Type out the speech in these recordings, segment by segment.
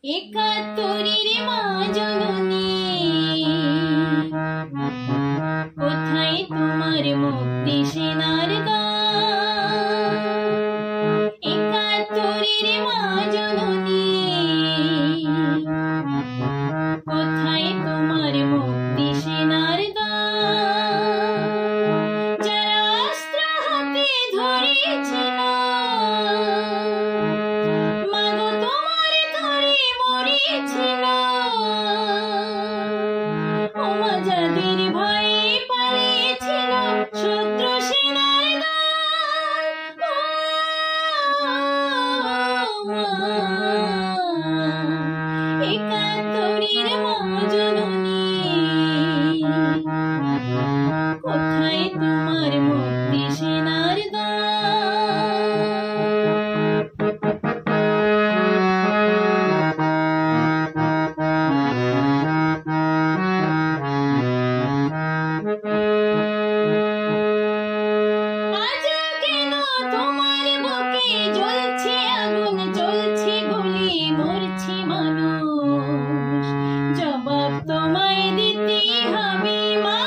একাত্তরের মা জননী, কোথায় তোমার মুক্তি সেনার গান? একাত্তরের মা জননী, কোথায় তোমার মুক্তি সেনার গান? যারা অস্ত্র হাতে ধরেছিল, মাগো তোমার তরে মরেছিল। ও মা, যাদের ভয়ে পালিয়েছিল শত্রু সেনার দল। ও মা, একাত্তরের মা জননী, কোথায় তোমার মুক্তি সেনার আজ কেন তোমার বুকে জ্বলছে আগুন, জ্বলছে গুলি, মরছে মানুষ? জবাব তোমায় দিতে হবে মা,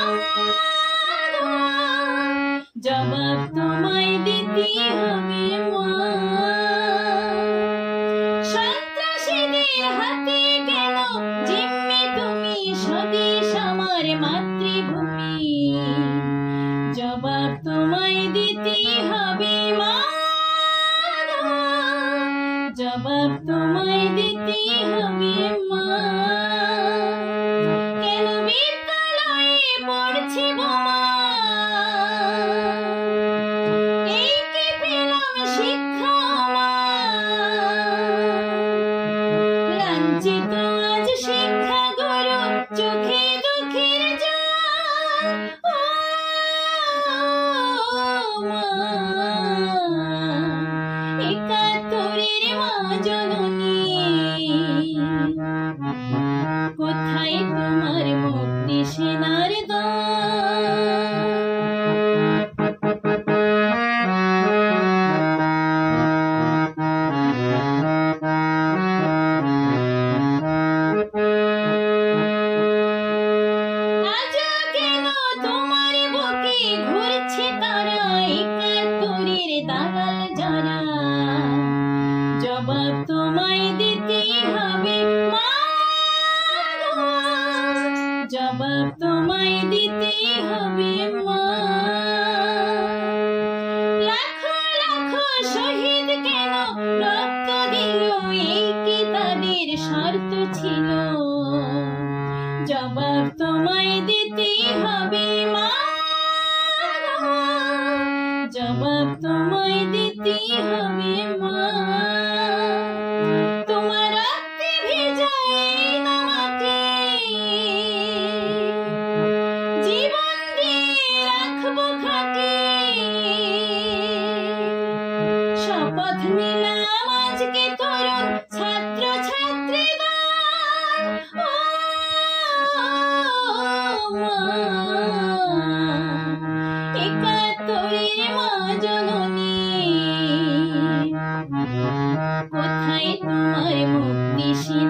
জবাব তোমায় দিতে হবে মা। সন্ত্রাসীদের হাতে কেন জিম্মি তুমি, স্বদেশ আমার মাতৃভূমি? জবাব তোমায় দিতে হবে মা, জবাব তোমায় দিতে হবে মা। কেন বিদ্যালয়ে পড়ছে বোমা? এই কি পেলাম শিক্ষা মা? লাঞ্ছিত আজ শিক্ষা গুরু, চোখে দুঃখের জল। ও মা, একাত্তরের মা জননী, কোথায় তোমার মুক্তি সেনার আজ কেন তোমার বুকে ঘুরছে তারা, একাত্তরের দালাল যারা? জবাব তোমায় দিতে হবে মা, জবাব তোমায় দিতে হবে মা। লাখো লাখো শহীদ কেন রক্ত দিল, এই কি তাদের স্বার্থ ছিল? জবাব তোমায় দিতে হবে মা, জবাব তোমায় দিতে হবে মা। তোমার রক্তে ভেজা এই মাটি, জীবন দিয়ে রাখবো খাঁটি। শপথ নিলাম আজকে তরুণ ছাত্র ছাত্রীগণ। ও মা, একাত্তরের মা জননী, কোথায় তোমার মুক্তি সেনা?